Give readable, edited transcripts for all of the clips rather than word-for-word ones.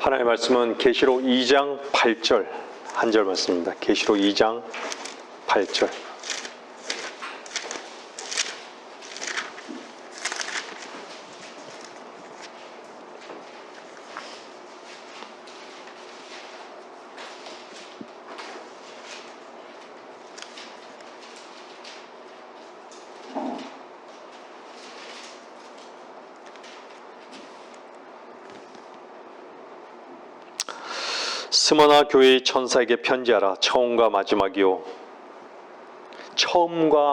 하나님의 말씀은 계시록 2장 8절 한 절 말씀입니다. 계시록 2장 8절. 스무나 교회의 천사에게 편지하라. 처음과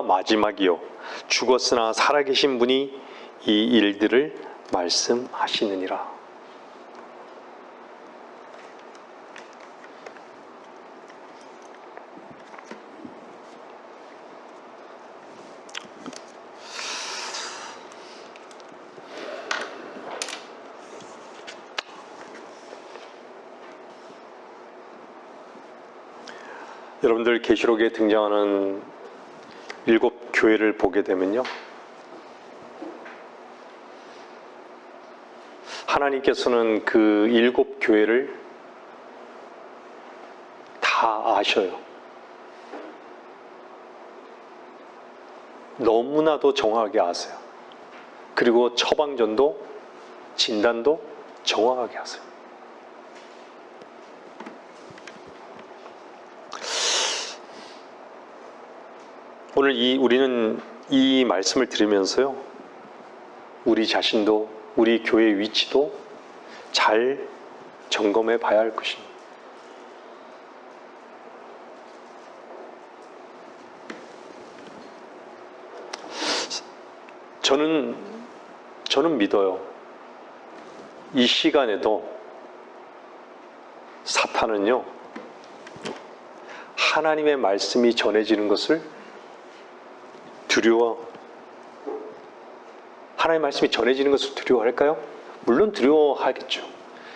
마지막이요 죽었으나 살아계신 분이 이 일들을 말씀하시느니라. 여러분들 계시록에 등장하는 7 교회를 보게 되면요, 하나님께서는 그 7 교회를 다 아셔요. 너무나도 정확하게 아세요. 그리고 처방전도 진단도 정확하게 하세요. 오늘 우리는 이 말씀을 들으면서요, 우리 자신도, 우리 교회의 위치도 잘 점검해 봐야 할 것입니다. 저는 믿어요. 이 시간에도 사탄은요, 하나님의 말씀이 전해지는 것을 하나님의 말씀이 전해지는 것을 두려워할까요? 물론 두려워하겠죠.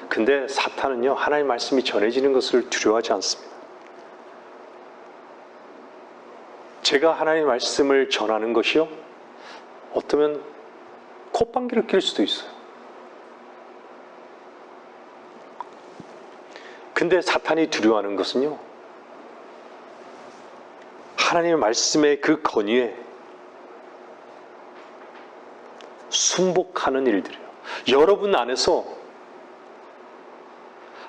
근데 사탄은요, 하나님의 말씀이 전해지는 것을 두려워하지 않습니다. 제가 하나님의 말씀을 전하는 것이요, 어쩌면 콧방귀를 낄 수도 있어요. 근데 사탄이 두려워하는 것은요, 하나님의 말씀의 그 권위에 순복하는 일들이에요. 여러분 안에서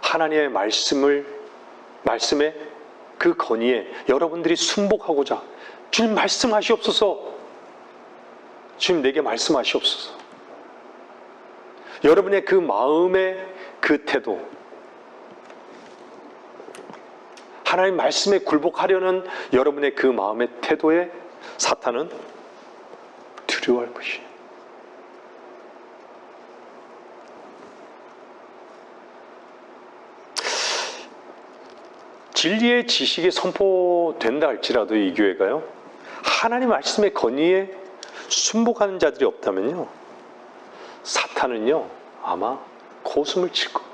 하나님의 말씀의 그 권위에 여러분들이 순복하고자, 주님 말씀하시옵소서, 주님 내게 말씀하시옵소서, 여러분의 그 마음의 그 태도, 하나님 말씀에 굴복하려는 여러분의 그 마음의 태도에 사탄은 두려워할 것이에요. 진리의 지식이 선포된다 할지라도 이 교회가요, 하나님 말씀의 권위에 순복하는 자들이 없다면요, 사탄은요 아마 고숨을 칠 거예요.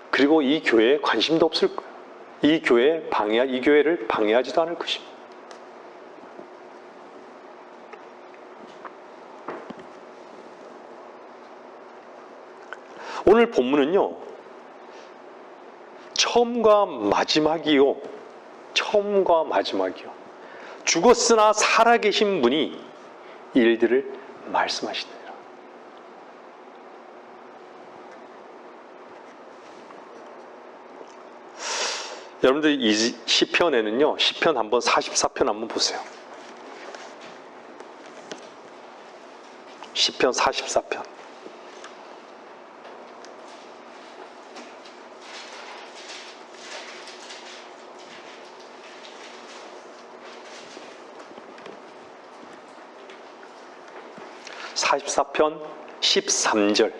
그리고 이 교회에 관심도 없을 거예요. 이 교회를 방해하지도 않을 것입니다. 오늘 본문은요, 처음과 마지막이요 죽었으나 살아계신 분이 이 일들을 말씀하시느니라. 여러분들 이 시편에는요, 시편 한번 44편 한번 보세요. 시편 44편. (44편) 13절.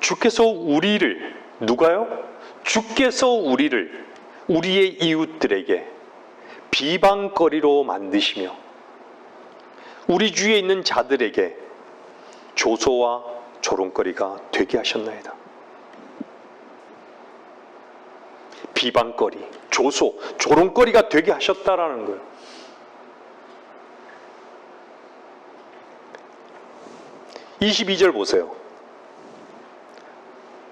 주께서 우리를, 누가요? 주께서 우리를 우리의 이웃들에게 비방거리로 만드시며 우리 주위에 있는 자들에게 조소와 조롱거리가 되게 하셨나이다. 비방거리, 조소, 조롱거리가 되게 하셨다라는 거예요. 22절 보세요.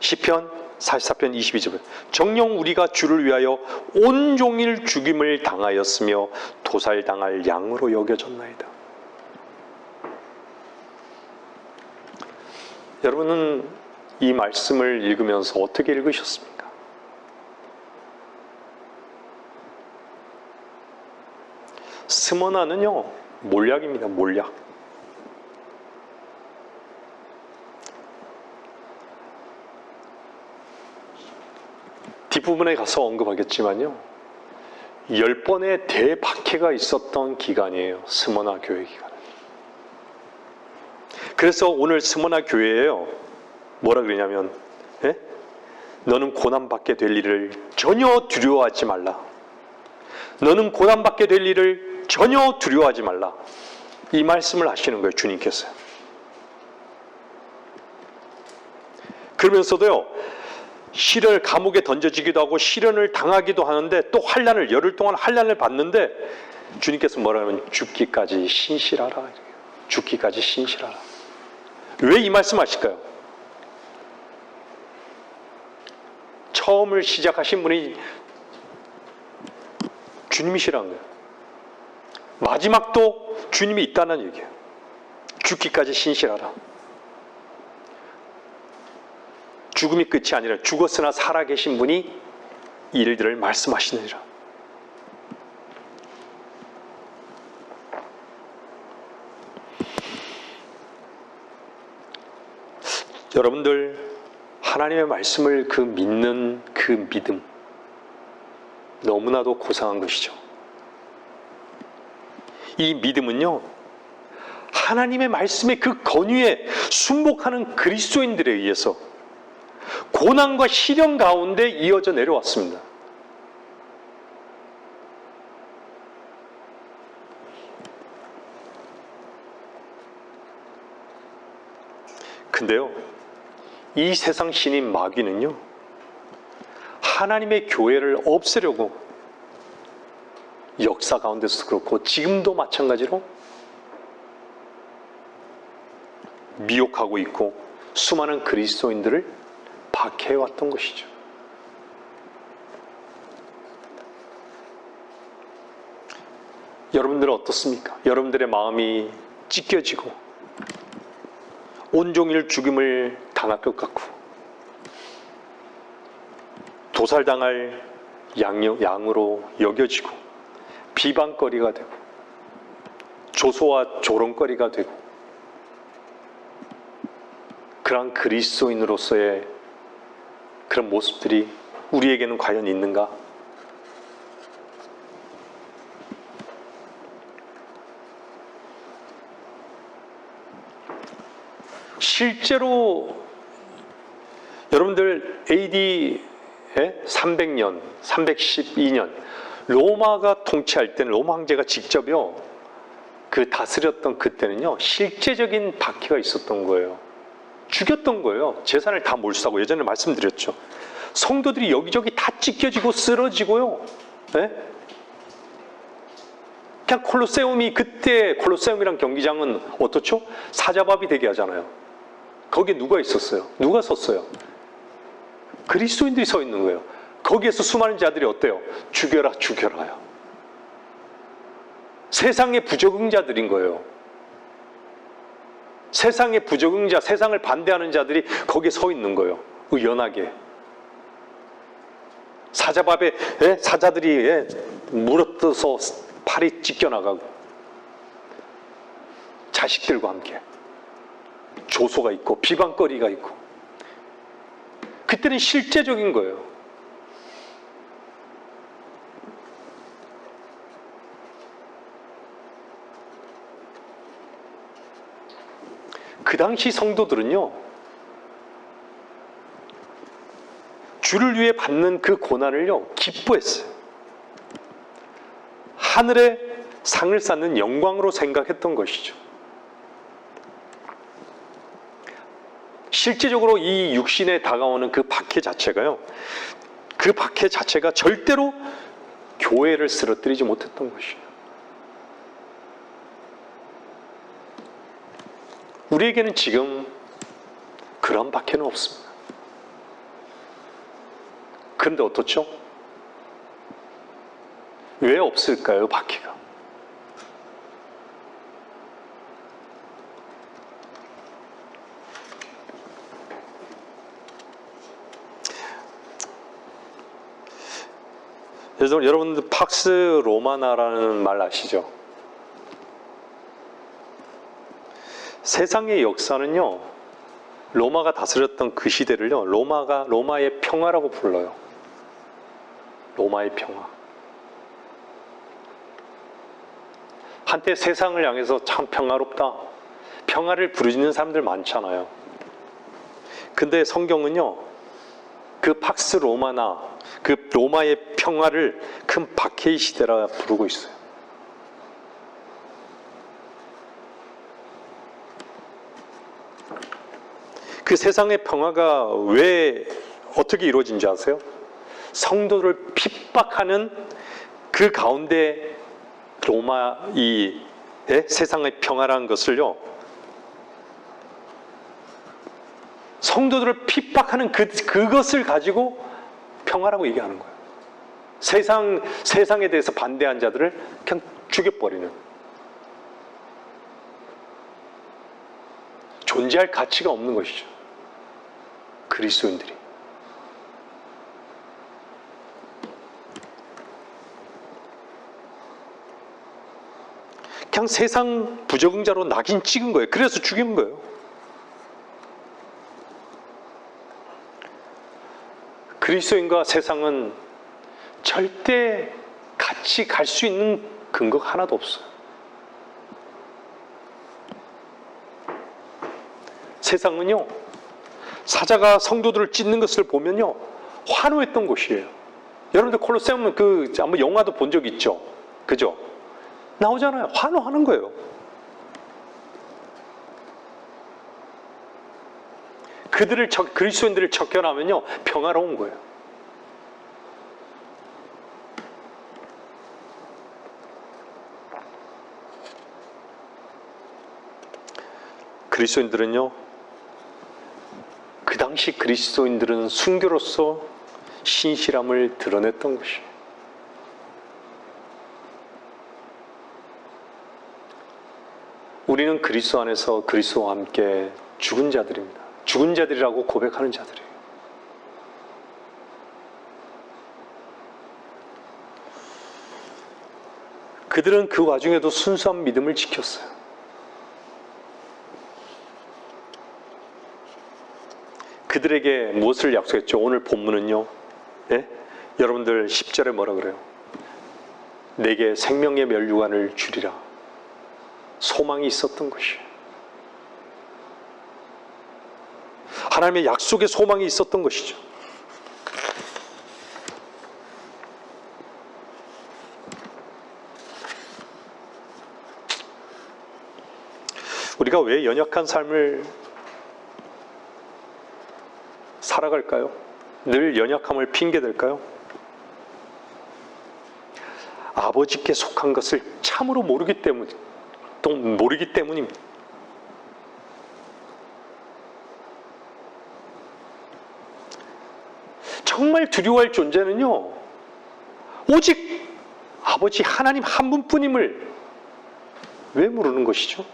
시편 44편 22절. 정녕 우리가 주를 위하여 온종일 죽임을 당하였으며 도살당할 양으로 여겨졌나이다. 여러분은 이 말씀을 읽으면서 어떻게 읽으셨습니까? 스머나는요, 몰약입니다. 몰약. 뒷부분에 가서 언급하겠지만요, 10번의 대박해가 있었던 기간이에요. 스머나 교회 기간. 그래서 오늘 스머나 교회에요, 뭐라 그러냐면, 너는 고난받게 될 일을 전혀 두려워하지 말라. 너는 고난받게 될 일을 전혀 두려워하지 말라. 이 말씀을 하시는 거예요, 주님께서. 그러면서도요, 시련을 감옥에 던져지기도 하고 시련을 당하기도 하는데 또 환난을, 열흘 동안 환난을 받는데 주님께서 뭐라 하면 죽기까지 신실하라. 죽기까지 신실하라. 왜 이 말씀 하실까요? 처음을 시작하신 분이 주님이시라는 거예요. 마지막도 주님이 있다는 얘기예요. 죽기까지 신실하라. 죽음이 끝이 아니라 죽었으나 살아계신 분이 이 일들을 말씀하시느니라. 여러분들, 하나님의 말씀을 믿는 그 믿음, 너무나도 고상한 것이죠. 이 믿음은요, 하나님의 말씀의 그 권위에 순복하는 그리스도인들에 의해서 고난과 시련 가운데 이어져 내려왔습니다. 근데요, 이 세상 신인 마귀는요, 하나님의 교회를 없애려고 역사 가운데서도 그렇고 지금도 마찬가지로 미혹하고 있고 수많은 그리스도인들을 박해해왔던 것이죠. 여러분들은 어떻습니까? 여러분들의 마음이 찢겨지고 온종일 죽임을 당할 것 같고 도살당할 양으로 여겨지고 비방거리가 되고 조소와 조롱거리가 되고 그런 그리스도인으로서의 그런 모습들이 우리에게는 과연 있는가? 실제로 여러분들 AD 300년, 312년 로마가 통치할 때는 로마 황제가 직접요 그 다스렸던 그때는요 실제적인 박해가 있었던 거예요. 죽였던 거예요. 재산을 다 몰수하고. 예전에 말씀드렸죠. 성도들이 여기저기 다 찢겨지고 쓰러지고요. 네? 그냥 콜로세움이, 그때 콜로세움이란 경기장은 어떻죠? 사자밥이 되게 하잖아요. 거기에 누가 있었어요? 누가 섰어요? 그리스도인들이 서 있는 거예요. 거기에서 수많은 자들이 어때요? 죽여라, 죽여라요. 세상의 부적응자들인 거예요. 세상의 부적응자, 세상을 반대하는 자들이 거기에 서 있는 거예요. 의연하게. 사자밥에 사자들이 물어뜯어서 팔이 찢겨나가고 자식들과 함께 조소가 있고 비방거리가 있고 그때는 실제적인 거예요. 그 당시 성도들은요 주를 위해 받는 그 고난을요 기뻐했어요. 하늘의 상을 쌓는 영광으로 생각했던 것이죠. 실제적으로 이 육신에 다가오는 그 박해 자체가요, 그 박해 자체가 절대로 교회를 쓰러뜨리지 못했던 것이에요. 우리에게는 지금 그런 박해는 없습니다. 그런데 어떻죠? 왜 없을까요, 박해가? 그래서 여러분들 팍스 로마나라는 말 아시죠? 세상의 역사는요, 로마가 다스렸던 그 시대를요, 로마의 평화라고 불러요. 로마의 평화. 한때 세상을 향해서 참 평화롭다, 평화를 부르짖는 사람들 많잖아요. 근데 성경은요, 그 팍스 로마나, 그 로마의 평화를 큰 박해의 시대라 부르고 있어요. 그 세상의 평화가 왜 어떻게 이루어진지 아세요? 성도를 핍박하는 그 가운데 로마의 세상의 평화라는 것을요, 성도들을 핍박하는 그것을 가지고 평화라고 얘기하는 거예요. 세상에 대해서 반대한 자들을 그냥 죽여버리는, 존재할 가치가 없는 것이죠, 그리스도인들이. 그냥 세상 부적응자로 낙인 찍은 거예요. 그래서 죽인 거예요. 그리스도인과 세상은 절대 같이 갈 수 있는 근거가 하나도 없어요. 세상은요, 사자가 성도들을 찢는 것을 보면요, 환호했던 곳이에요. 여러분들 콜로세움 한번 영화도 본 적 있죠? 그죠? 나오잖아요. 환호하는 거예요. 그리스도인들을 척결하면요, 평화로운 거예요. 그리스도인들은요, 그 당시 그리스도인들은 순교로서 신실함을 드러냈던 것이에요. 우리는 그리스도 안에서 그리스도와 함께 죽은 자들입니다. 죽은 자들이라고 고백하는 자들이에요. 그들은 그 와중에도 순수한 믿음을 지켰어요. 그들에게 무엇을 약속했죠? 오늘 본문은요, 예? 여러분들 10절에 뭐라 그래요? 내게 생명의 멸류관을 주리라. 소망이 있었던 것이에요. 하나님의 약속의 소망이 있었던 것이죠. 우리가 왜 연약한 삶을 살아갈까요? 늘 연약함을 핑계댈까요? 아버지께 속한 것을 참으로 모르기 때문입니다. 정말 두려워할 존재는요, 오직 아버지 하나님 한 분뿐임을 왜 모르는 것이죠?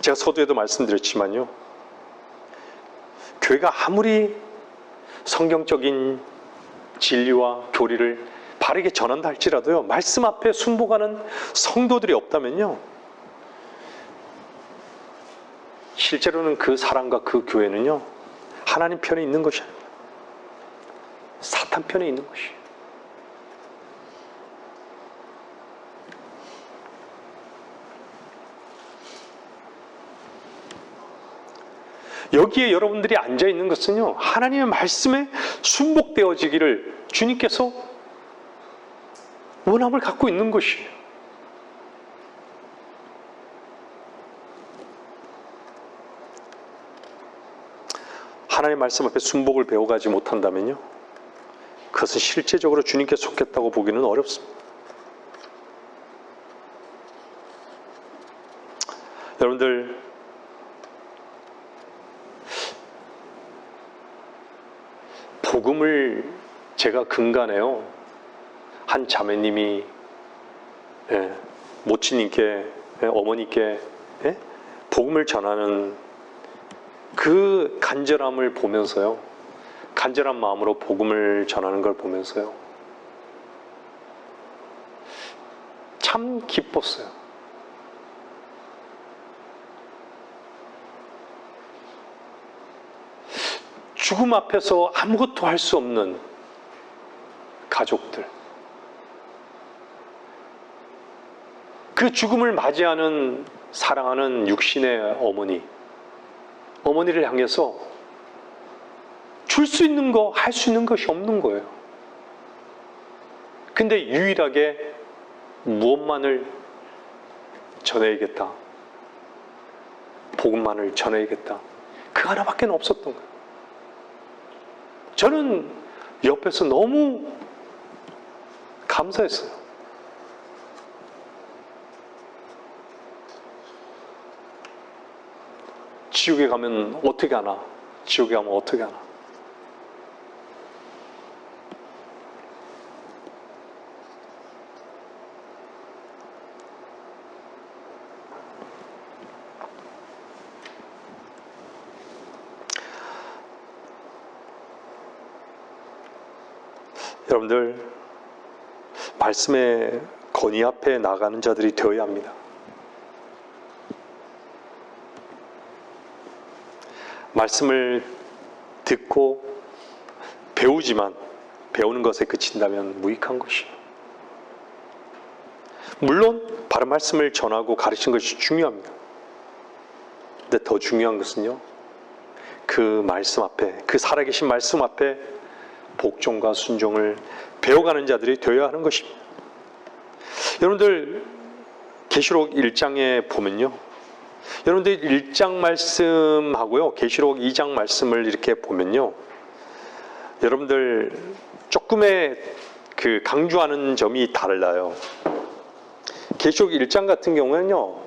제가 서두에도 말씀드렸지만요, 교회가 아무리 성경적인 진리와 교리를 바르게 전한다 할지라도요, 말씀 앞에 순복하는 성도들이 없다면요, 실제로는 그 사람과 그 교회는요, 하나님 편에 있는 것이 아니에요. 사탄 편에 있는 것이에요. 여기에 여러분들이 앉아 있는 것은요, 하나님의 말씀에 순복되어지기를 주님께서 원함을 갖고 있는 것이에요. 하나님의 말씀 앞에 순복을 배워가지 못한다면요, 그것은 실제적으로 주님께 속했다고 보기는 어렵습니다. 여러분들, 복음을 제가 근간에요, 한 자매님이 모친님께, 어머니께 복음을 전하는 그 간절함을 보면서요, 간절한 마음으로 복음을 전하는 걸 보면서요, 참 기뻤어요. 죽음 앞에서 아무것도 할 수 없는 가족들, 그 죽음을 맞이하는 사랑하는 육신의 어머니를 향해서 줄 수 있는 거, 할 수 있는 것이 없는 거예요. 근데 유일하게 무엇만을 전해야겠다, 복음만을 전해야겠다, 그 하나밖에 없었던 거예요. 저는 옆에서 너무 감사했어요. 지옥에 가면 어떻게 하나? 지옥에 가면 어떻게 하나? 여러분들, 말씀의 건의 앞에 나가는 자들이 되어야 합니다. 말씀을 듣고 배우지만 배우는 것에 그친다면 무익한 것이에요. 물론 바른 말씀을 전하고 가르치는 것이 중요합니다. 근데 더 중요한 것은요, 그 말씀 앞에, 그 살아계신 말씀 앞에 복종과 순종을 배워가는 자들이 되어야 하는 것입니다. 여러분들, 계시록 1장에 보면요, 여러분들 1장 말씀하고요, 계시록 2장 말씀을 이렇게 보면요, 여러분들 조금의 그 강조하는 점이 달라요. 계시록 1장 같은 경우에는요,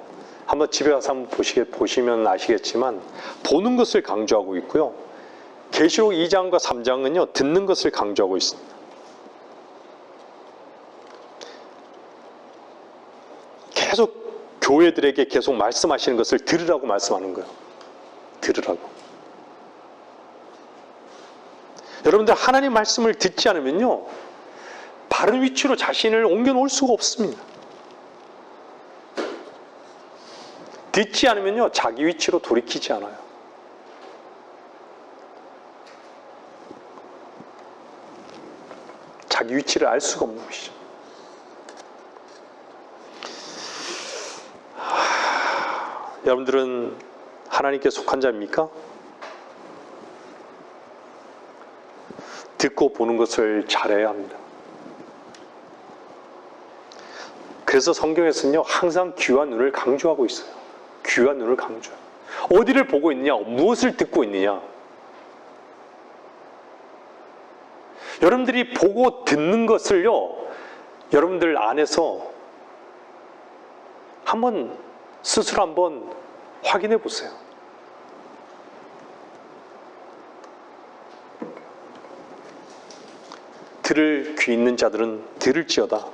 한번 집에 가서 한번 보시면 아시겠지만 보는 것을 강조하고 있고요, 계시록 2장과 3장은요, 듣는 것을 강조하고 있습니다. 계속 교회들에게 계속 말씀하시는 것을 들으라고 말씀하는 거예요. 들으라고. 여러분들, 하나님 말씀을 듣지 않으면요, 바른 위치로 자신을 옮겨놓을 수가 없습니다. 듣지 않으면요, 자기 위치로 돌이키지 않아요. 자기 위치를 알 수가 없는 것이죠. 여러분들은 하나님께 속한 자입니까? 듣고 보는 것을 잘해야 합니다. 그래서 성경에서는요, 항상 귀와 눈을 강조하고 있어요. 귀와 눈을 강조해요. 어디를 보고 있느냐, 무엇을 듣고 있느냐. 여러분들이 보고 듣는 것을요, 여러분들 안에서 스스로 한번 확인해 보세요. 들을 귀 있는 자들은 들을지어다.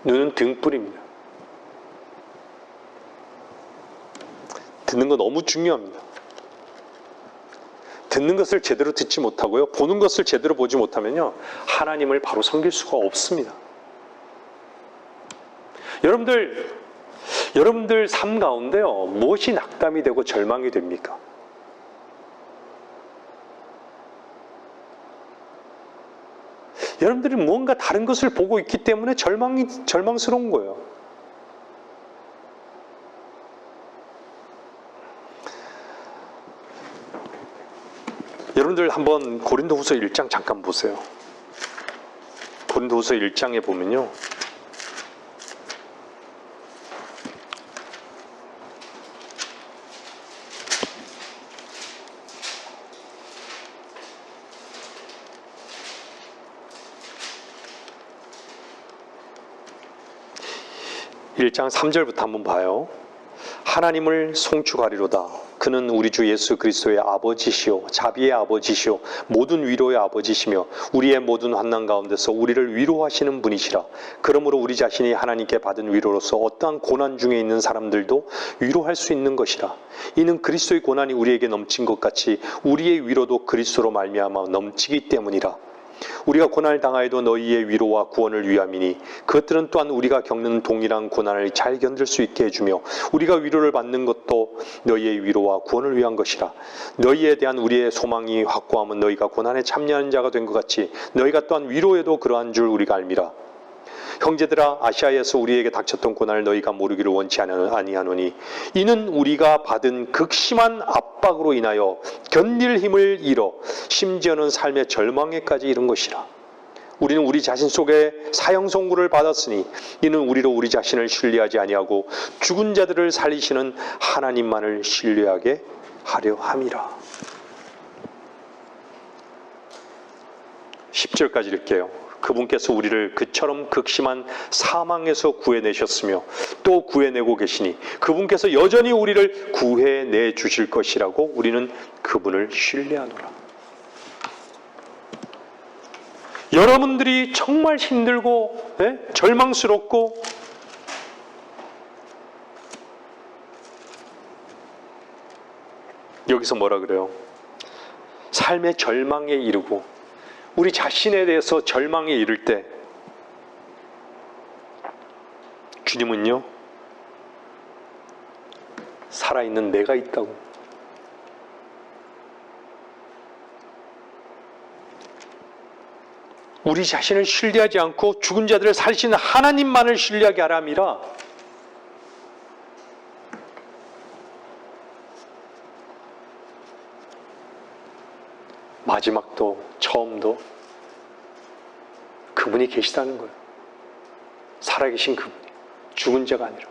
눈은 등불입니다. 듣는 거 너무 중요합니다. 듣는 것을 제대로 듣지 못하고요, 보는 것을 제대로 보지 못하면요, 하나님을 바로 섬길 수가 없습니다. 여러분들 삶 가운데요, 무엇이 낙담이 되고 절망이 됩니까? 여러분들이 무언가 다른 것을 보고 있기 때문에 절망스러운 거예요. 여러분들 한번 고린도후서 1장 잠깐 보세요. 고린도후서 1장에 보면요, 1장 3절부터 한번 봐요. 하나님을 송축하리로다. 그는 우리 주 예수 그리스도의 아버지시요 자비의 아버지시요 모든 위로의 아버지시며 우리의 모든 환난 가운데서 우리를 위로하시는 분이시라. 그러므로 우리 자신이 하나님께 받은 위로로서 어떠한 고난 중에 있는 사람들도 위로할 수 있는 것이라. 이는 그리스도의 고난이 우리에게 넘친 것 같이 우리의 위로도 그리스도로 말미암아 넘치기 때문이라. 우리가 고난을 당하여도 너희의 위로와 구원을 위함이니 그것들은 또한 우리가 겪는 동일한 고난을 잘 견딜 수 있게 해주며 우리가 위로를 받는 것도 너희의 위로와 구원을 위한 것이라. 너희에 대한 우리의 소망이 확고함은 너희가 고난에 참여하는 자가 된 것 같이 너희가 또한 위로에도 그러한 줄 우리가 알미라. 형제들아, 아시아에서 우리에게 닥쳤던 고난을 너희가 모르기를 원치 아니하노니 이는 우리가 받은 극심한 압박으로 인하여 견딜 힘을 잃어 심지어는 삶의 절망에까지 이른 것이라. 우리는 우리 자신 속에 사형 선고를 받았으니 이는 우리로 우리 자신을 신뢰하지 아니하고 죽은 자들을 살리시는 하나님만을 신뢰하게 하려 함이라. 10절까지 읽게요. 그분께서 우리를 그처럼 극심한 사망에서 구해내셨으며 또 구해내고 계시니 그분께서 여전히 우리를 구해내 주실 것이라고 우리는 그분을 신뢰하노라. 여러분들이 정말 힘들고 절망스럽고 여기서 뭐라 그래요? 삶의 절망에 이르고 우리 자신에 대해서 절망에 이를 때 주님은요, 살아있는 내가 있다고. 우리 자신을 신뢰하지 않고 죽은 자들을 살리시는 하나님만을 신뢰하게 하람이라. 마지막도 처음도 그분이 계시다는 거예요. 살아계신 그분이, 죽은 자가 아니라.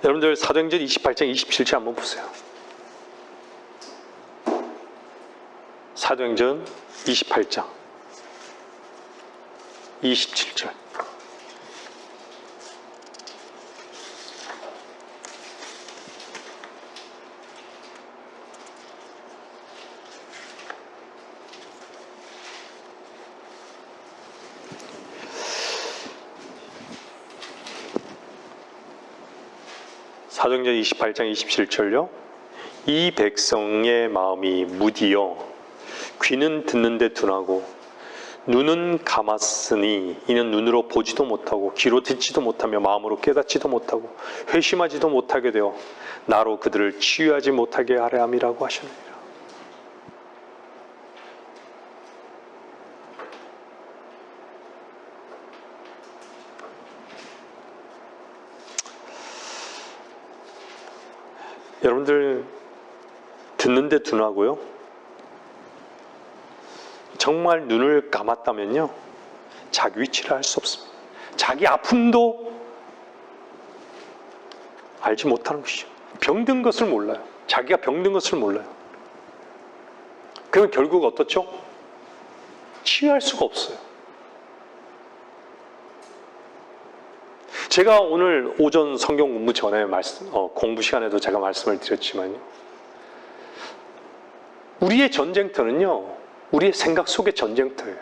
여러분들 사도행전 28장 27절 한번 보세요. 사도행전 28장 27절. 사도행전 28장 27절요. 이 백성의 마음이 무디어 귀는 듣는데 둔하고 눈은 감았으니 이는 눈으로 보지도 못하고 귀로 듣지도 못하며 마음으로 깨닫지도 못하고 회심하지도 못하게 되어 나로 그들을 치유하지 못하게 하려 함이라고 하셨느니라. 여러분들 듣는데 둔하고요. 정말 눈을 감았다면요, 자기 위치를 알 수 없습니다. 자기 아픔도 알지 못하는 것이죠. 병든 것을 몰라요. 자기가 병든 것을 몰라요. 그러면 결국 어떻죠? 치유할 수가 없어요. 제가 오늘 오전 성경 공부 전에 공부 시간에도 제가 말씀을 드렸지만요, 우리의 전쟁터는요, 우리의 생각 속의 전쟁터예요.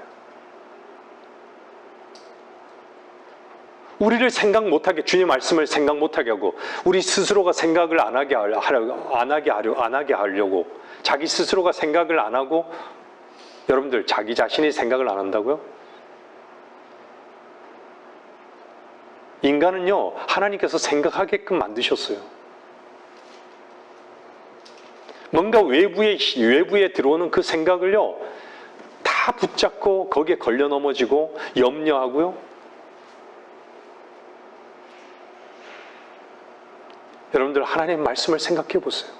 우리를 생각 못하게, 주님 말씀을 생각 못하게 하고 우리 스스로가 생각을 안 하게 하려고 자기 스스로가 생각을 안 하고, 여러분들 자기 자신이 생각을 안 한다고요? 인간은요, 하나님께서 생각하게끔 만드셨어요. 뭔가 외부에 들어오는 그 생각을요, 다 붙잡고 거기에 걸려 넘어지고 염려하고요. 여러분들 하나님 말씀을 생각해 보세요.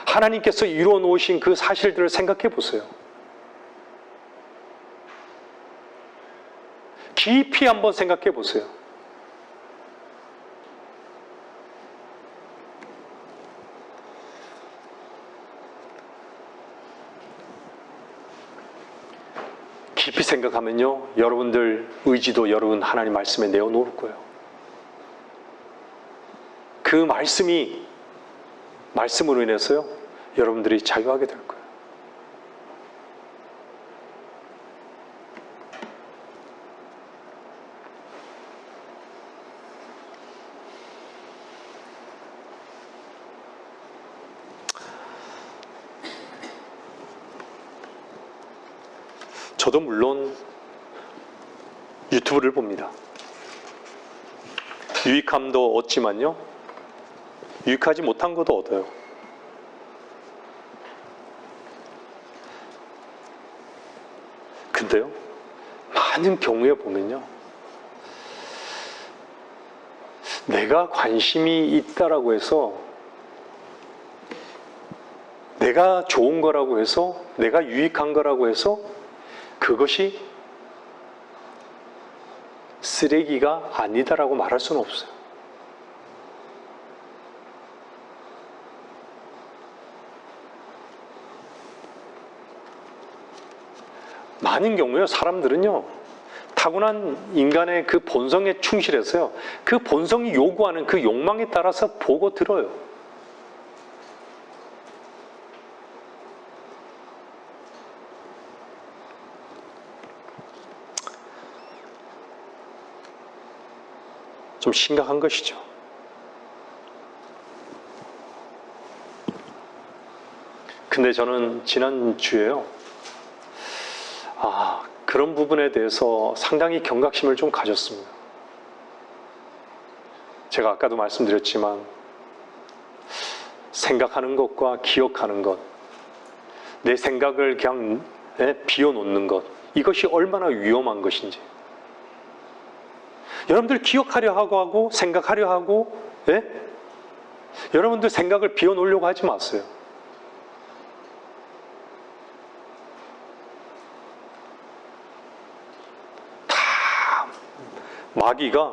하나님께서 이루어 놓으신 그 사실들을 생각해 보세요. 깊이 한번 생각해 보세요. 깊이 생각하면요, 여러분들 의지도 여러분 하나님 말씀에 내어놓을 거예요. 그 말씀으로 인해서요, 여러분들이 자유하게 될 거예요. 저도 물론 유튜브를 봅니다. 유익함도 얻지만요, 유익하지 못한 것도 얻어요. 근데요, 많은 경우에 보면요, 내가 관심이 있다라고 해서, 내가 좋은 거라고 해서, 내가 유익한 거라고 해서 그것이 쓰레기가 아니다라고 말할 수는 없어요. 많은 경우에 사람들은요, 타고난 인간의 그 본성에 충실해서요, 그 본성이 요구하는 그 욕망에 따라서 보고 들어요. 좀 심각한 것이죠. 근데 저는 지난주에요, 그런 부분에 대해서 상당히 경각심을 좀 가졌습니다. 제가 아까도 말씀드렸지만, 생각하는 것과 기억하는 것, 내 생각을 그냥 비워놓는 것, 이것이 얼마나 위험한 것인지. 여러분들 기억하려 하고 생각하려 하고, 여러분들 생각을 비워놓으려고 하지 마세요. 다 마귀가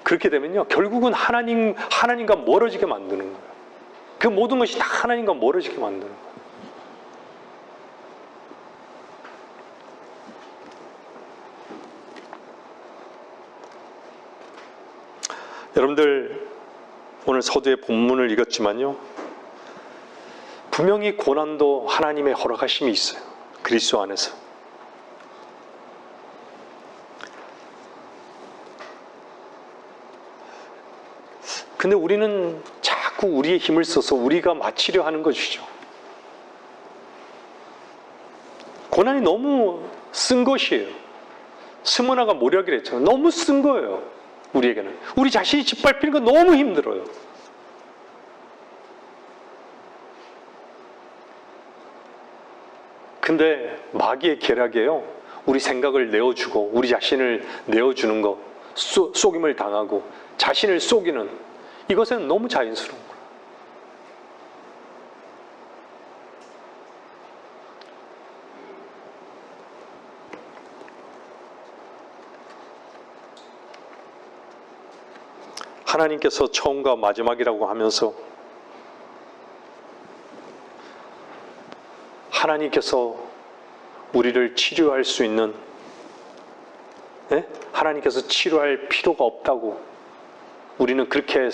그렇게 되면요, 결국은 하나님과 멀어지게 만드는 거예요. 그 모든 것이 다 하나님과 멀어지게 만드는 거예요. 여러분들 오늘 서두의 본문을 읽었지만요, 분명히 고난도 하나님의 허락하심이 있어요. 그리스도 안에서. 근데 우리는 자꾸 우리의 힘을 써서 우리가 마치려 하는 것이죠. 고난이 너무 쓴 것이에요. 스무나가 모략이라 했잖아요. 너무 쓴 거예요. 우리에게는. 우리 자신이 짓밟히는 건 너무 힘들어요. 근데 마귀의 계략이에요. 우리 생각을 내어주고 우리 자신을 내어주는 것, 속임을 당하고 자신을 속이는, 이것은 너무 자연스러운 거예요. 하나님께서 처음과 마지막이라고 하면서 하나님께서 우리를 치료할 수 있는, 하나님께서 치료할 필요가 없다고 우리는 그렇게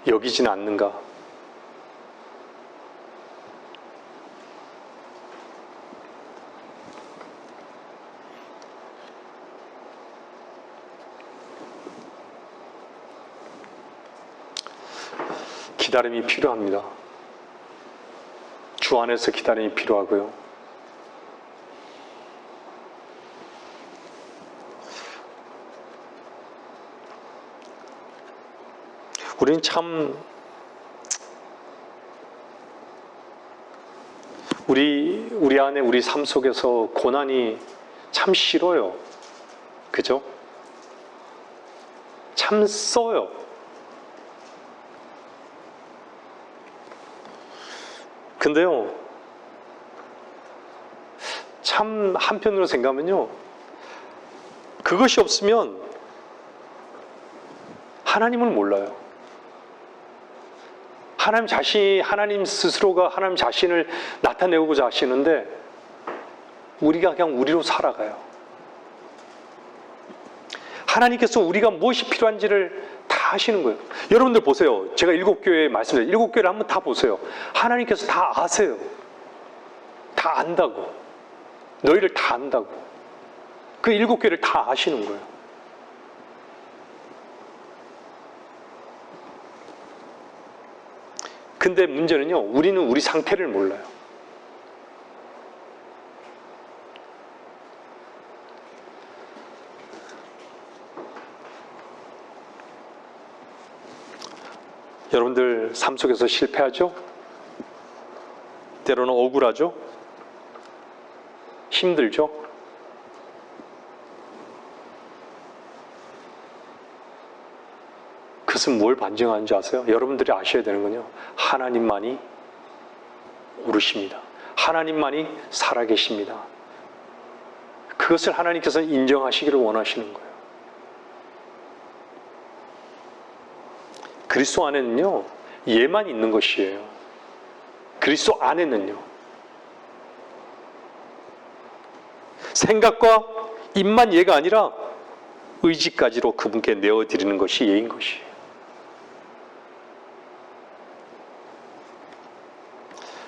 여기지는 않는가? 기다림이 필요합니다. 주 안에서 기다림이 필요하고요. 우리는 참 우리 안에 우리 삶 속에서 고난이 참 싫어요. 그죠? 참 써요. 근데요, 참 한편으로 생각하면요, 그것이 없으면 하나님을 몰라요. 하나님 스스로가 하나님 자신을 나타내고자 하시는데 우리가 그냥 우리로 살아가요. 하나님께서 우리가 무엇이 필요한지를 다 아시는 거예요. 여러분들 보세요. 제가 7교회 말씀드려요. 7교회를 한번 다 보세요. 하나님께서 다 아세요. 다 안다고. 너희를 다 안다고. 그 7교회를 다 아시는 거예요. 근데 문제는요, 우리는 우리 상태를 몰라요. 여러분들 삶 속에서 실패하죠? 때로는 억울하죠? 힘들죠? 그것은 뭘 반증하는지 아세요? 여러분들이 아셔야 되는 건요, 하나님만이 옳으십니다. 하나님만이 살아계십니다. 그것을 하나님께서는 인정하시기를 원하시는 거예요. 그리스도 안에는요, 얘만 있는 것이에요. 그리스도 안에는요, 생각과 입만 얘가 아니라 의지까지로 그분께 내어드리는 것이 예인 것이에요.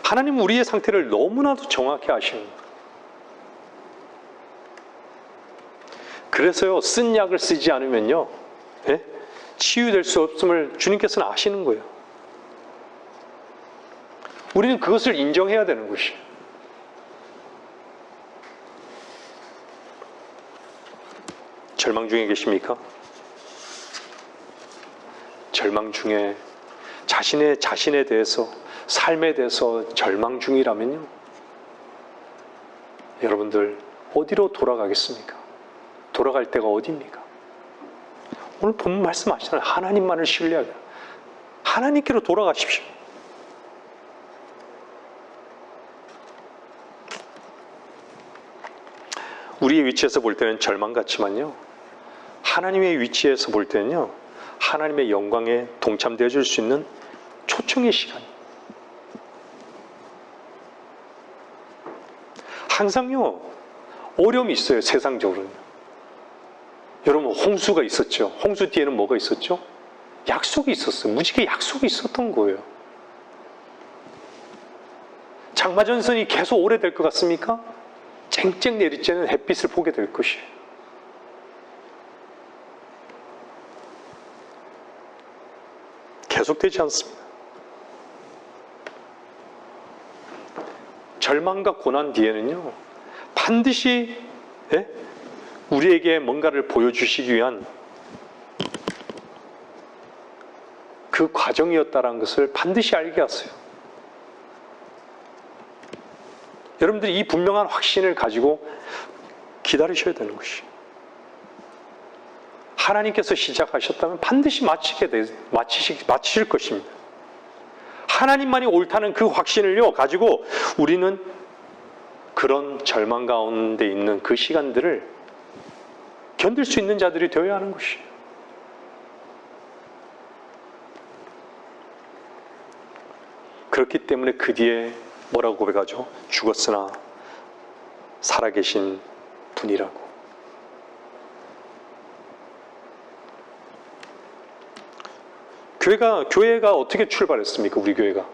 하나님은 우리의 상태를 너무나도 정확히 아시는 거예요. 그래서요, 쓴 약을 쓰지 않으면요, 예? 치유될 수 없음을 주님께서는 아시는 거예요. 우리는 그것을 인정해야 되는 것이에요. 절망 중에 계십니까? 절망 중에 자신에 대해서, 삶에 대해서 절망 중이라면요, 여러분들 어디로 돌아가겠습니까? 돌아갈 때가 어디입니까? 오늘 본문 말씀하시잖아요. 하나님만을 신뢰하게. 하나님께로 돌아가십시오. 우리의 위치에서 볼 때는 절망 같지만요, 하나님의 위치에서 볼 때는요, 하나님의 영광에 동참되어 줄 수 있는 초청의 시간이에요. 항상요, 어려움이 있어요, 세상적으로는. 여러분, 홍수가 있었죠. 홍수 뒤에는 뭐가 있었죠? 약속이 있었어요. 무지개 약속이 있었던 거예요. 장마전선이 계속 오래될 것 같습니까? 쨍쨍 내릴 때는 햇빛을 보게 될 것이에요. 계속되지 않습니다. 절망과 고난 뒤에는요, 반드시 우리에게 뭔가를 보여주시기 위한 그 과정이었다는 것을 반드시 알게 하세요. 여러분들이 이 분명한 확신을 가지고 기다리셔야 되는 것이에요. 하나님께서 시작하셨다면 반드시 마치실 것입니다. 하나님만이 옳다는 그 확신을요 가지고 우리는 그런 절망 가운데 있는 그 시간들을 견딜 수 있는 자들이 되어야 하는 것이에요. 그렇기 때문에 그 뒤에 뭐라고 고백하죠? 죽었으나 살아계신 분이라고. 교회가 어떻게 출발했습니까? 우리 교회가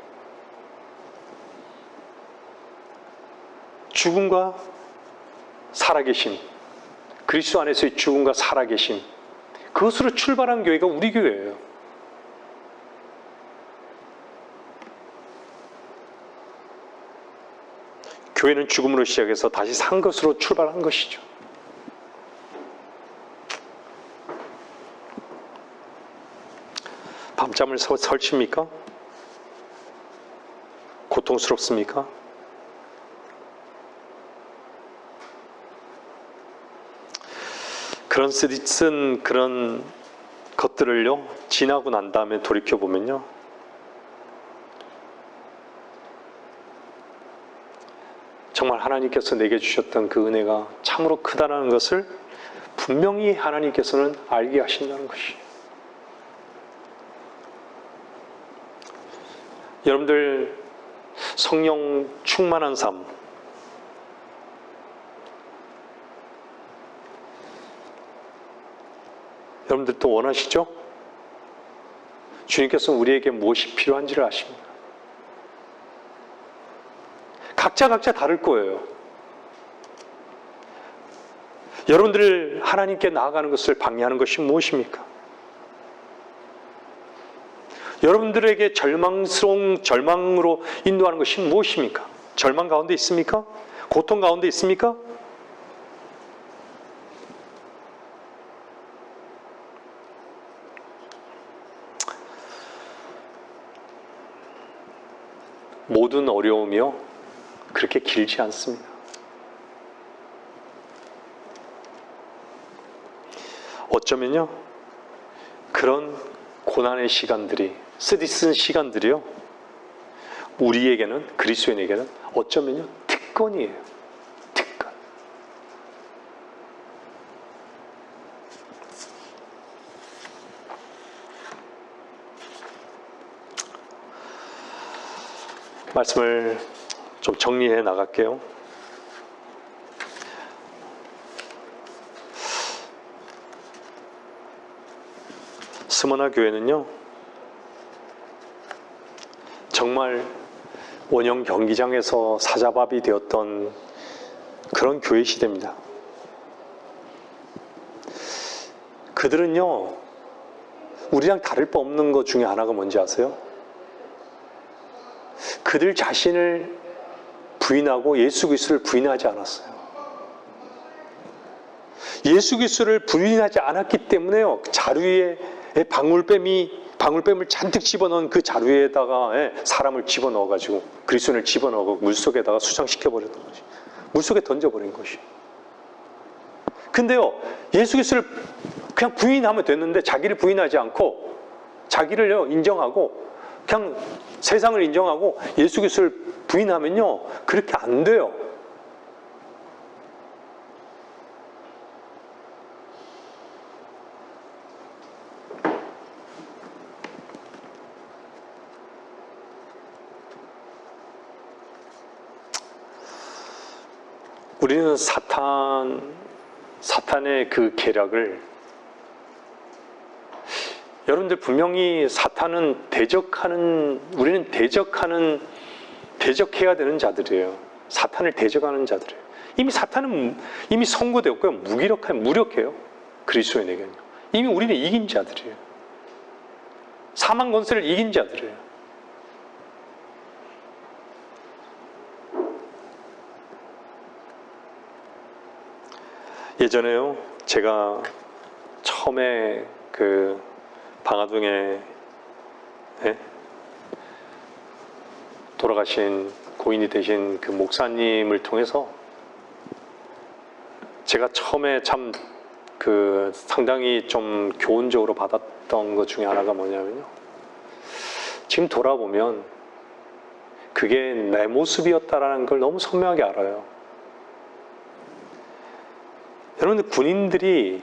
죽음과 살아계심, 그리스도 안에서의 죽음과 살아계심, 그것으로 출발한 교회가 우리 교회예요. 교회는 죽음으로 시작해서 다시 산 것으로 출발한 것이죠. 밤잠을 설칩니까? 고통스럽습니까? 쓴 그런 것들을요, 지나고 난 다음에 돌이켜보면요, 정말 하나님께서 내게 주셨던 그 은혜가 참으로 크다는 것을 분명히 하나님께서는 알게 하신다는 것이에요. 여러분들, 성령 충만한 삶, 여러분들 또 원하시죠? 주님께서 우리에게 무엇이 필요한지를 아십니다. 각자 다를 거예요. 여러분들 하나님께 나아가는 것을 방해하는 것이 무엇입니까? 여러분들에게 절망으로 인도하는 것이 무엇입니까? 절망 가운데 있습니까? 고통 가운데 있습니까? 모든 어려움이요 그렇게 길지 않습니다. 어쩌면요 그런 고난의 시간들이, 쓰디쓴 시간들이요 우리에게는, 그리스도인에게는 어쩌면요 특권이에요. 특권. 말씀을 좀 정리해 나갈게요. 스모나 교회는요 정말 원형 경기장에서 사자밥이 되었던 그런 교회 시대입니다. 그들은요 우리랑 다를 바 없는 것 중에 하나가 뭔지 아세요? 그들 자신을 부인하고 예수 그리스도를 부인하지 않았어요. 예수 그리스도를 부인하지 않았기 때문에요 자루 위에 방울뱀을 잔뜩 집어넣은 그 자루 위에다가 사람을 집어넣어가지고 그리스도를 집어넣고 물속에다가 수장시켜버렸던 것이, 물속에 던져버린 것이. 근데요 예수 그리스도를 그냥 부인하면 됐는데 자기를 부인하지 않고 자기를요 인정하고 그냥 세상을 인정하고 예수 그리스도를 부인하면요 그렇게 안 돼요. 우리는 사탄의 그 계략을, 여러분들 분명히 사탄은 우리는 대적해야 되는 자들이에요. 사탄을 대적하는 자들이에요. 사탄은 이미 선고되었고요. 무력해요. 그리스도인에게는요. 이미 우리는 이긴 자들이에요. 사망 권세를 이긴 자들이에요. 예전에요, 제가 처음에 그 방화동에 돌아가신 고인이 되신 그 목사님을 통해서 제가 처음에 참 그 상당히 좀 교훈적으로 받았던 것 중에 하나가 뭐냐면요. 지금 돌아보면 그게 내 모습이었다라는 걸 너무 선명하게 알아요. 여러분들 군인들이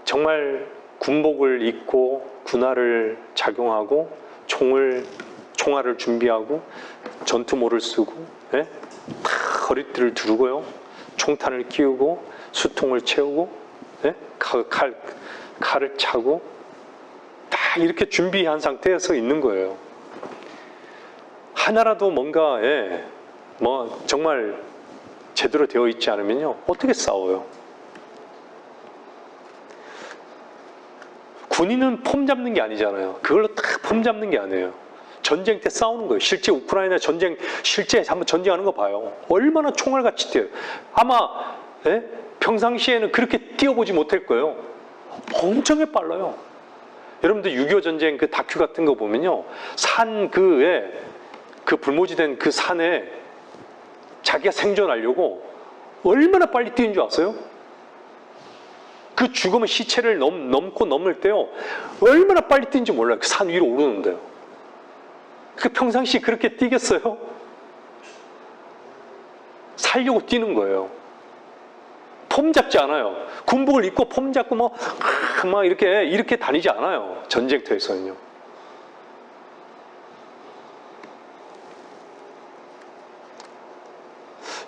정말 군복을 입고 군화를 착용하고 총알을 준비하고 전투모를 쓰고 다 허리띠를 두르고요. 총탄을 끼우고 수통을 채우고 칼을 차고 다 이렇게 준비한 상태에서 있는 거예요. 하나라도 뭔가 정말 제대로 되어 있지 않으면요. 어떻게 싸워요? 군인은 폼 잡는 게 아니잖아요. 그걸로 딱 폼 잡는 게 아니에요. 전쟁 때 싸우는 거예요. 실제 우크라이나 전쟁, 실제 한번 전쟁하는 거 봐요. 얼마나 총알같이 뛰어요. 아마 평상시에는 그렇게 뛰어보지 못할 거예요. 엄청 빨라요. 여러분들 6.25 전쟁 그 다큐 같은 거 보면요. 산 그 불모지된 그 산에 자기가 생존하려고 얼마나 빨리 뛰는 줄 아세요? 그 죽음의 시체를 넘을 때요. 얼마나 빨리 뛰는지 몰라요. 그 산 위로 오르는데요. 그 평상시 그렇게 뛰겠어요? 살려고 뛰는 거예요. 폼 잡지 않아요. 군복을 입고 폼 잡고 막 이렇게 다니지 않아요. 전쟁터에서는요.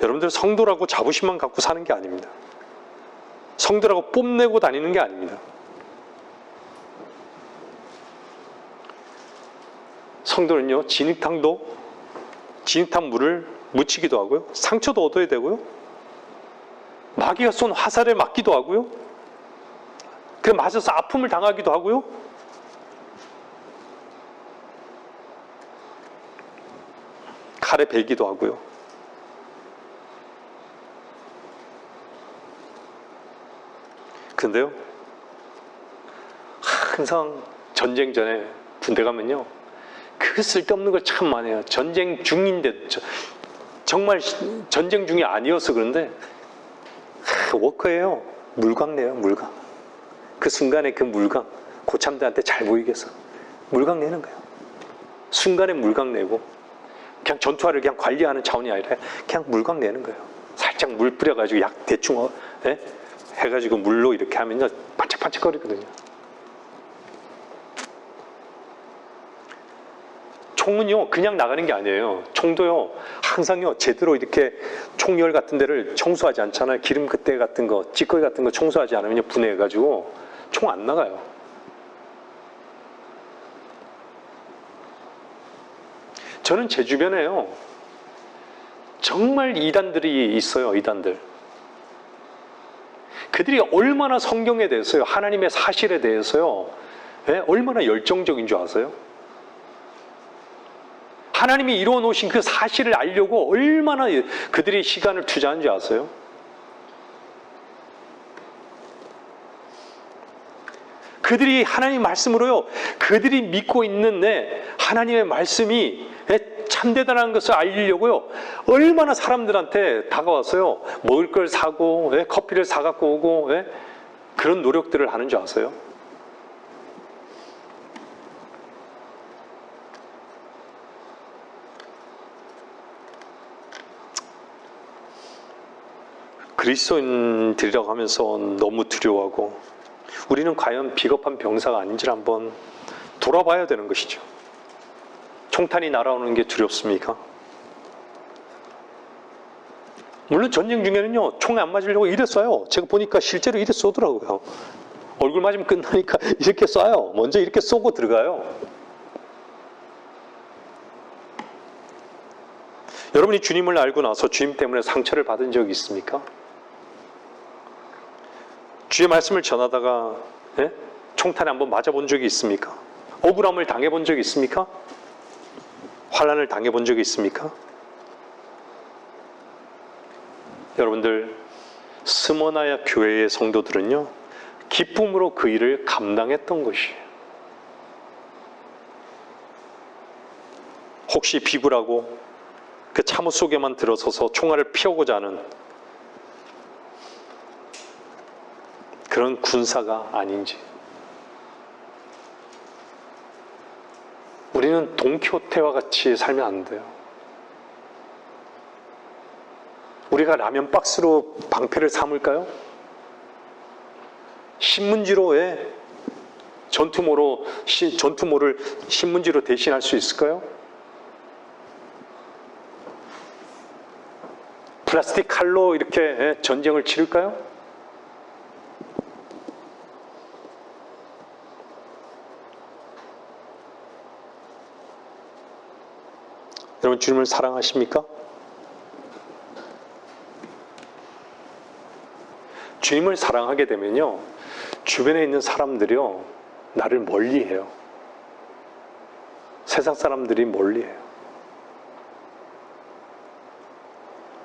여러분들 성도라고 자부심만 갖고 사는 게 아닙니다. 성도라고 뽐내고 다니는 게 아닙니다. 성도는요, 진흙탕 물을 묻히기도 하고요. 상처도 얻어야 되고요. 마귀가 쏜 화살에 맞기도 하고요. 그 맞아서 아픔을 당하기도 하고요. 칼에 베기도 하고요. 근데요, 항상 전쟁 전에 군대 가면요, 그 쓸데없는 걸 참 많이 해요. 전쟁 중인데, 정말 전쟁 중이 아니어서 그런데, 워커예요. 물광 내요, 물광. 그 순간에 그 물광, 고참들한테 잘 보이게 해서 물광 내는 거예요. 순간에 물광 내고, 그냥 전투화를 그냥 관리하는 차원이 아니라 그냥 물광 내는 거예요. 살짝 물 뿌려가지고 약 대충 해가지고 물로 이렇게 하면요, 반짝반짝거리거든요. 총은요, 그냥 나가는 게 아니에요. 총도요, 항상요, 제대로 이렇게 총열 같은 데를 청소하지 않잖아요. 기름 그때 같은 거, 찌꺼기 같은 거 청소하지 않으면 분해해가지고 총 안 나가요. 저는 제 주변에요, 정말 이단들이 있어요, 이단들. 그들이 얼마나 성경에 대해서요, 하나님의 사실에 대해서요, 얼마나 열정적인 줄 아세요? 하나님이 이루어 놓으신 그 사실을 알려고 얼마나 그들이 시간을 투자한 줄 아세요? 그들이 하나님 말씀으로요, 그들이 믿고 있는 하나님의 말씀이 참되다는 것을 알리려고요, 얼마나 사람들한테 다가와서요, 먹을 걸 사고, 커피를 사갖고 오고, 그런 노력들을 하는 줄 아세요? 그리스도인들이라고 하면서 너무 두려워하고, 우리는 과연 비겁한 병사가 아닌지를 한번 돌아봐야 되는 것이죠. 총탄이 날아오는 게 두렵습니까? 물론 전쟁 중에는요, 총에 안 맞으려고 이래 쏴요. 제가 보니까 실제로 이래 쏘더라고요. 얼굴 맞으면 끝나니까 이렇게 쏴요. 먼저 이렇게 쏘고 들어가요. 여러분이 주님을 알고 나서 주님 때문에 상처를 받은 적이 있습니까? 주의 말씀을 전하다가 총탄에 한번 맞아본 적이 있습니까? 억울함을 당해본 적이 있습니까? 환난을 당해본 적이 있습니까? 여러분들, 스모나야 교회의 성도들은요, 기쁨으로 그 일을 감당했던 것이에요. 혹시 비굴하고 그 참호 속에만 들어서서 총알을 피우고자 하는 그런 군사가 아닌지. 우리는 돈키호테와 같이 살면 안 돼요. 우리가 라면 박스로 방패를 삼을까요? 신문지로 전투모를 신문지로 대신할 수 있을까요? 플라스틱 칼로 이렇게 전쟁을 치를까요? 여러분, 주님을 사랑하십니까? 주님을 사랑하게 되면요, 주변에 있는 사람들이요, 나를 멀리해요. 세상 사람들이 멀리해요.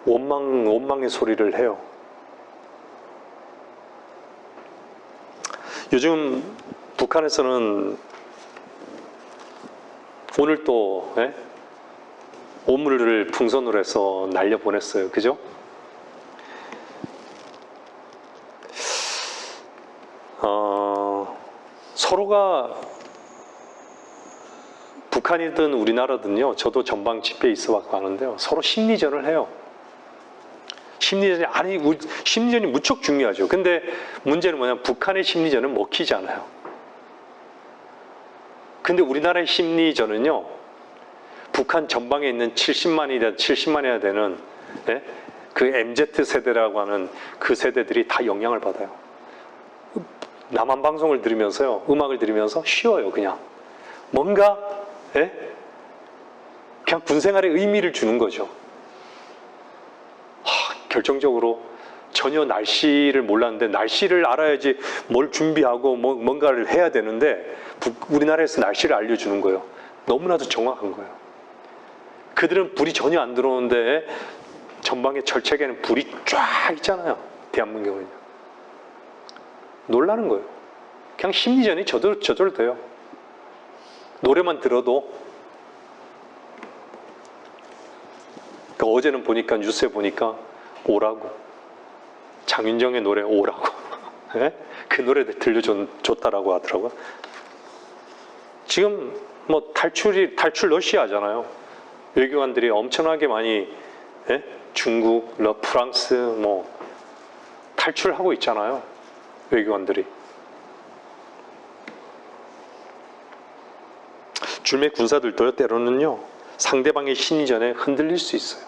원망의 소리를 해요. 요즘 북한에서는 오늘 또 오물을 풍선으로 해서 날려보냈어요. 그죠? 서로가 북한이든 우리나라든요, 저도 전방 집회에 있어갖고 하는데요, 서로 심리전을 해요. 심리전이 무척 중요하죠. 근데 문제는 뭐냐면 북한의 심리전은 먹히지 않아요. 근데 우리나라의 심리전은요, 북한 전방에 있는 70만이나 되는 그 MZ 세대라고 하는 그 세대들이 다 영향을 받아요. 남한 방송을 들으면서요, 음악을 들으면서 쉬어요. 그냥 뭔가 그냥 군 생활에 의미를 주는 거죠. 결정적으로 전혀 날씨를 몰랐는데 날씨를 알아야지 뭘 준비하고 뭔가를 해야 되는데 우리나라에서 날씨를 알려주는 거예요. 너무나도 정확한 거예요. 그들은 불이 전혀 안 들어오는데 전방의 절책에는 불이 쫙 있잖아요. 대한민국은요. 놀라는 거예요. 그냥 심리전이 저절로 돼요. 노래만 들어도. 그러니까 어제는 보니까 뉴스에 보니까 오라고, 장윤정의 노래 오라고 네? 그 노래 들려줬다라고 하더라고요. 지금 뭐 탈출 러시아잖아요. 외교관들이 엄청나게 많이 네? 중국, 프랑스 뭐 탈출하고 있잖아요. 외교관들이. 줄매 군사들도 때로는요 상대방의 심리전에 흔들릴 수 있어요.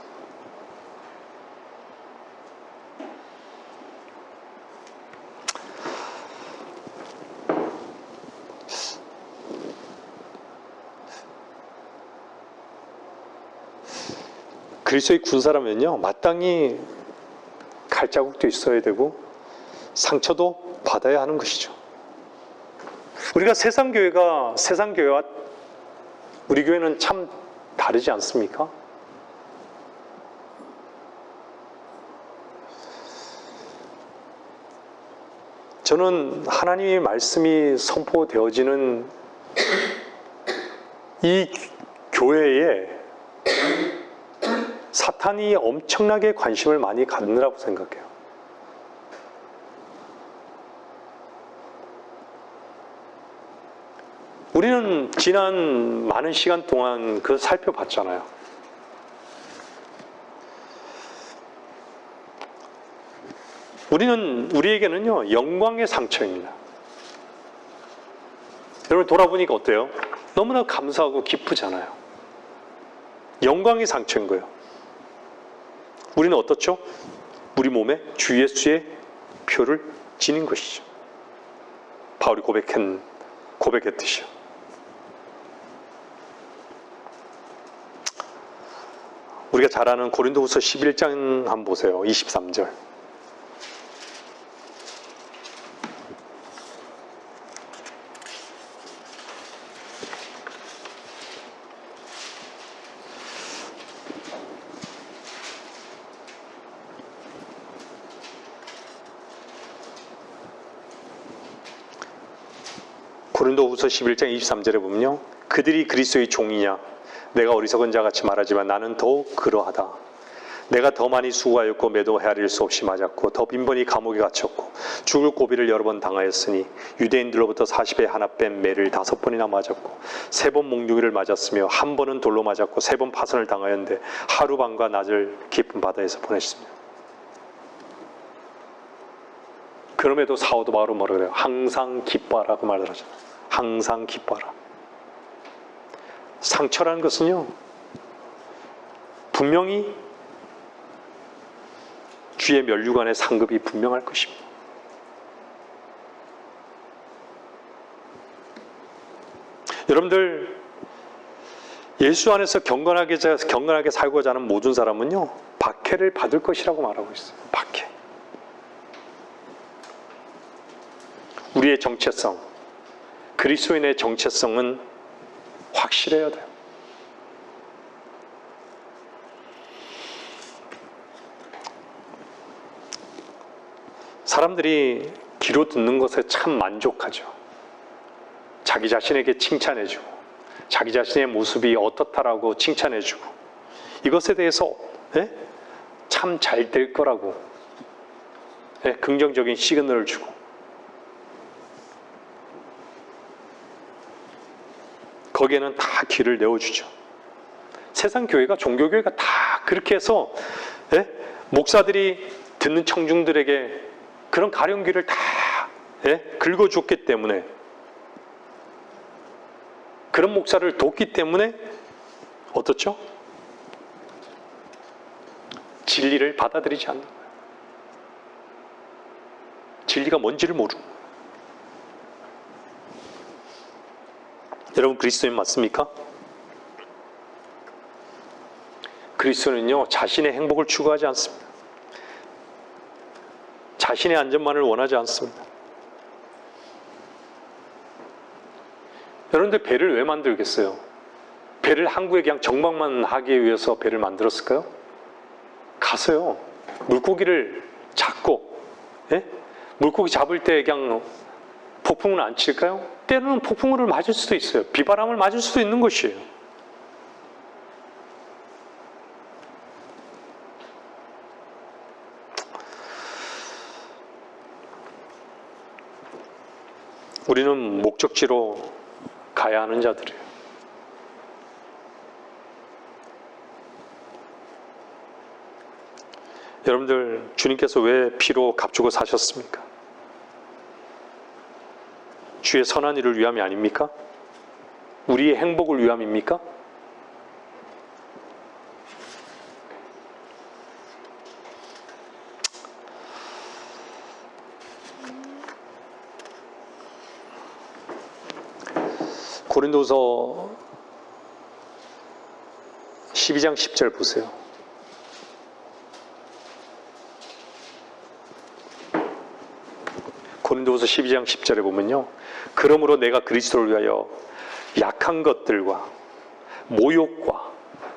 그리스도의 군사라면요 마땅히 칼자국도 있어야 되고 상처도 받아야 하는 것이죠. 우리가 세상 교회와 우리 교회는 참 다르지 않습니까? 저는 하나님의 말씀이 선포되어지는 이 교회에 사탄이 엄청나게 관심을 많이 갖느라고 생각해요. 우리는 지난 많은 시간 동안 그걸 살펴봤잖아요. 우리에게는요, 영광의 상처입니다. 여러분 돌아보니까 어때요? 너무나 감사하고 기쁘잖아요. 영광의 상처인 거예요. 우리는 어떻죠? 우리 몸에 주 예수의 표를 지닌 것이죠. 바울이 고백했듯이요. 우리가 잘 아는 고린도후서 11장 한번 보세요. 23절. 고린도후서 11장 23절에 보면요. 그들이 그리스도의 종이냐? 내가 어리석은 자같이 말하지만 나는 더욱 그러하다. 내가 더 많이 수고하였고 매도 헤아릴 수 없이 맞았고 더 빈번히 감옥에 갇혔고 죽을 고비를 여러 번 당하였으니 유대인들로부터 40에 하나 뺀 매를 5번이나 맞았고 3번 몽둥이를 맞았으며 한 번은 돌로 맞았고 3번 파선을 당하였는데 하루 밤과 낮을 깊은 바다에서 보냈습니다. 그럼에도 사도 바울은 뭐라 그래요? 항상 기뻐하라고 말을 하잖아요. 항상 기뻐하라. 상처라는 것은요, 분명히 주의 면류관의 상급이 분명할 것입니다. 여러분들, 예수 안에서 경건하게 살고자 하는 모든 사람은요, 박해를 받을 것이라고 말하고 있어요. 박해. 우리의 정체성, 그리스도인의 정체성은 확실해야 돼요. 사람들이 귀로 듣는 것에 참 만족하죠. 자기 자신에게 칭찬해주고 자기 자신의 모습이 어떻다라고 칭찬해주고 이것에 대해서 참 잘 될 거라고 긍정적인 시그널을 주고 거기에는 다 귀를 내어주죠. 세상 교회가 종교교회가 다 그렇게 해서 목사들이 듣는 청중들에게 그런 가령귀를 다 긁어줬기 때문에 그런 목사를 돕기 때문에 어떻죠? 진리를 받아들이지 않는 거예요. 진리가 뭔지를 모르고. 여러분 그리스도인 맞습니까? 그리스도는요, 자신의 행복을 추구하지 않습니다. 자신의 안전만을 원하지 않습니다. 여러분들 배를 왜 만들겠어요? 배를 항구에 그냥 정박만 하기 위해서 배를 만들었을까요? 가서요, 물고기를 잡고, 예? 물고기 잡을 때 그냥 폭풍은 안 칠까요? 때로는 폭풍우를 맞을 수도 있어요. 비바람을 맞을 수도 있는 것이에요. 우리는 목적지로 가야 하는 자들이에요. 여러분들, 주님께서 왜 피로 값주고 사셨습니까? 주의 선한 일을 위함이 아닙니까? 우리의 행복을 위함입니까? 고린도서 12장 10절 보세요. 고린도서 12장 10절에 보면요, 그러므로 내가 그리스도를 위하여 약한 것들과 모욕과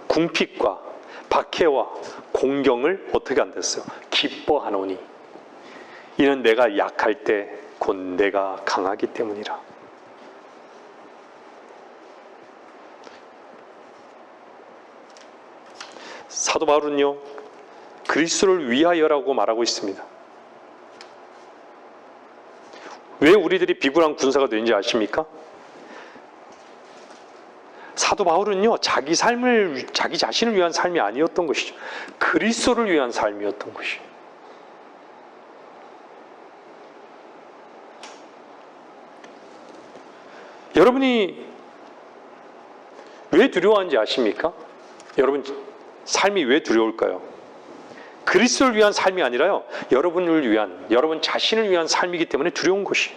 궁핍과 박해와 공경을 어떻게 한댔어요? 기뻐하노니 이는 내가 약할 때 곧 내가 강하기 때문이라. 사도 바울은요, 그리스도를 위하여라고 말하고 있습니다. 왜 우리들이 비굴한 군사가 되는지 아십니까? 사도 바울은요, 자기 자신을 위한 삶이 아니었던 것이죠. 그리스도를 위한 삶이었던 것이죠. 여러분이 왜 두려워하는지 아십니까? 여러분 삶이 왜 두려울까요? 그리스도를 위한 삶이 아니라요, 여러분을 위한, 여러분 자신을 위한 삶이기 때문에 두려운 것이.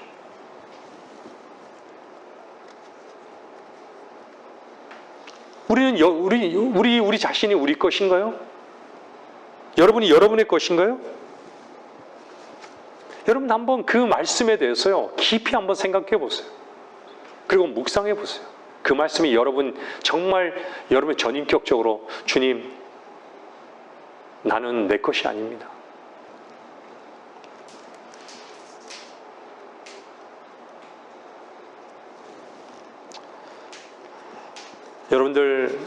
우리는 우리 자신이 우리 것인가요? 여러분이 여러분의 것인가요? 여러분 한번 그 말씀에 대해서요, 깊이 한번 생각해 보세요. 그리고 묵상해 보세요. 그 말씀이 정말 여러분 전인격적으로, 주님, 나는 내 것이 아닙니다. 여러분들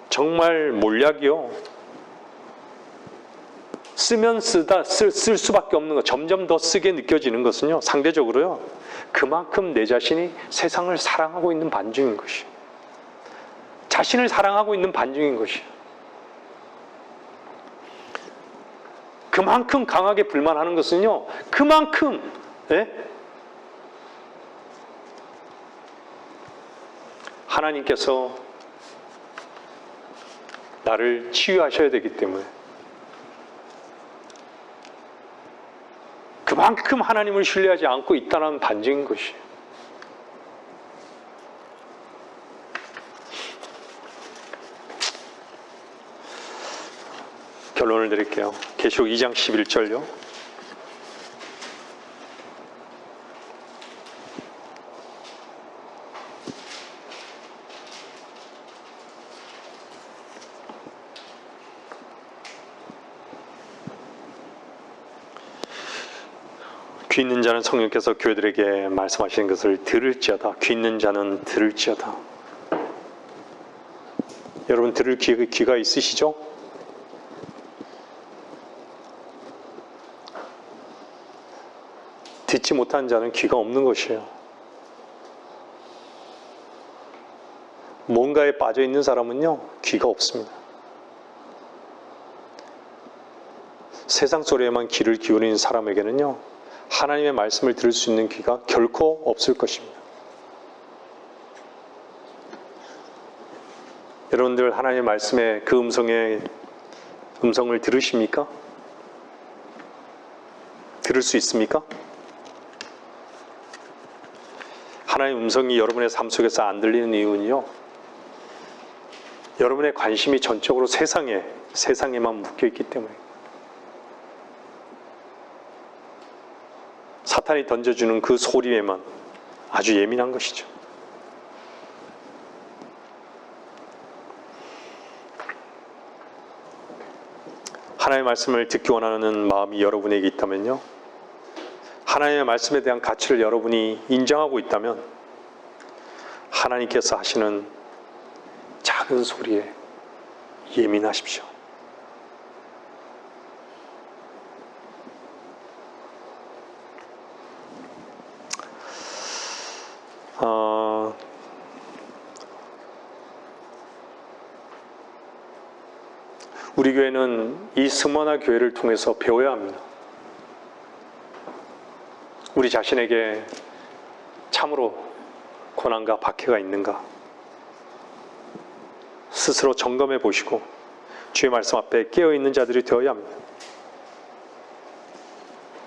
정말 몰약이요, 쓰면 쓸 수밖에 없는 것, 점점 더 쓰게 느껴지는 것은요, 상대적으로요, 그만큼 내 자신이 세상을 사랑하고 있는 반증인 것이에요. 자신을 사랑하고 있는 반증인 것이에요. 그만큼 강하게 불만하는 것은요, 그만큼, 하나님께서 나를 치유하셔야 되기 때문에, 그만큼 하나님을 신뢰하지 않고 있다는 반증인 것이에요. 결론을 드릴게요. 계시록 2장 11절요. 귀 있는 자는 성령께서 교회들에게 말씀하시는 것을 들을지어다. 귀 있는 자는 들을지어다. 여러분 들을 귀가 있으시죠? 듣지 못한 자는 귀가 없는 것이에요. 뭔가에 빠져 있는 사람은요, 귀가 없습니다. 세상 소리에만 귀를 기울이는 사람에게는요, 하나님의 말씀을 들을 수 있는 귀가 결코 없을 것입니다. 여러분들 하나님의 말씀의 그 음성을 들으십니까? 들을 수 있습니까? 하나님의 음성이 여러분의 삶 속에서 안 들리는 이유는요, 여러분의 관심이 전적으로 세상에만 묶여 있기 때문에 사탄이 던져주는 그 소리에만 아주 예민한 것이죠. 하나님의 말씀을 듣기 원하는 마음이 여러분에게 있다면요, 하나님의 말씀에 대한 가치를 여러분이 인정하고 있다면 하나님께서 하시는 작은 소리에 예민하십시오. 우리 교회는 이 스모나 교회를 통해서 배워야 합니다. 우리 자신에게 참으로 고난과 박해가 있는가 스스로 점검해 보시고 주의 말씀 앞에 깨어있는 자들이 되어야 합니다.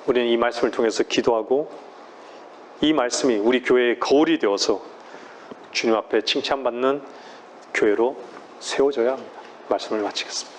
우리는 이 말씀을 통해서 기도하고 이 말씀이 우리 교회의 거울이 되어서 주님 앞에 칭찬받는 교회로 세워져야 합니다. 말씀을 마치겠습니다.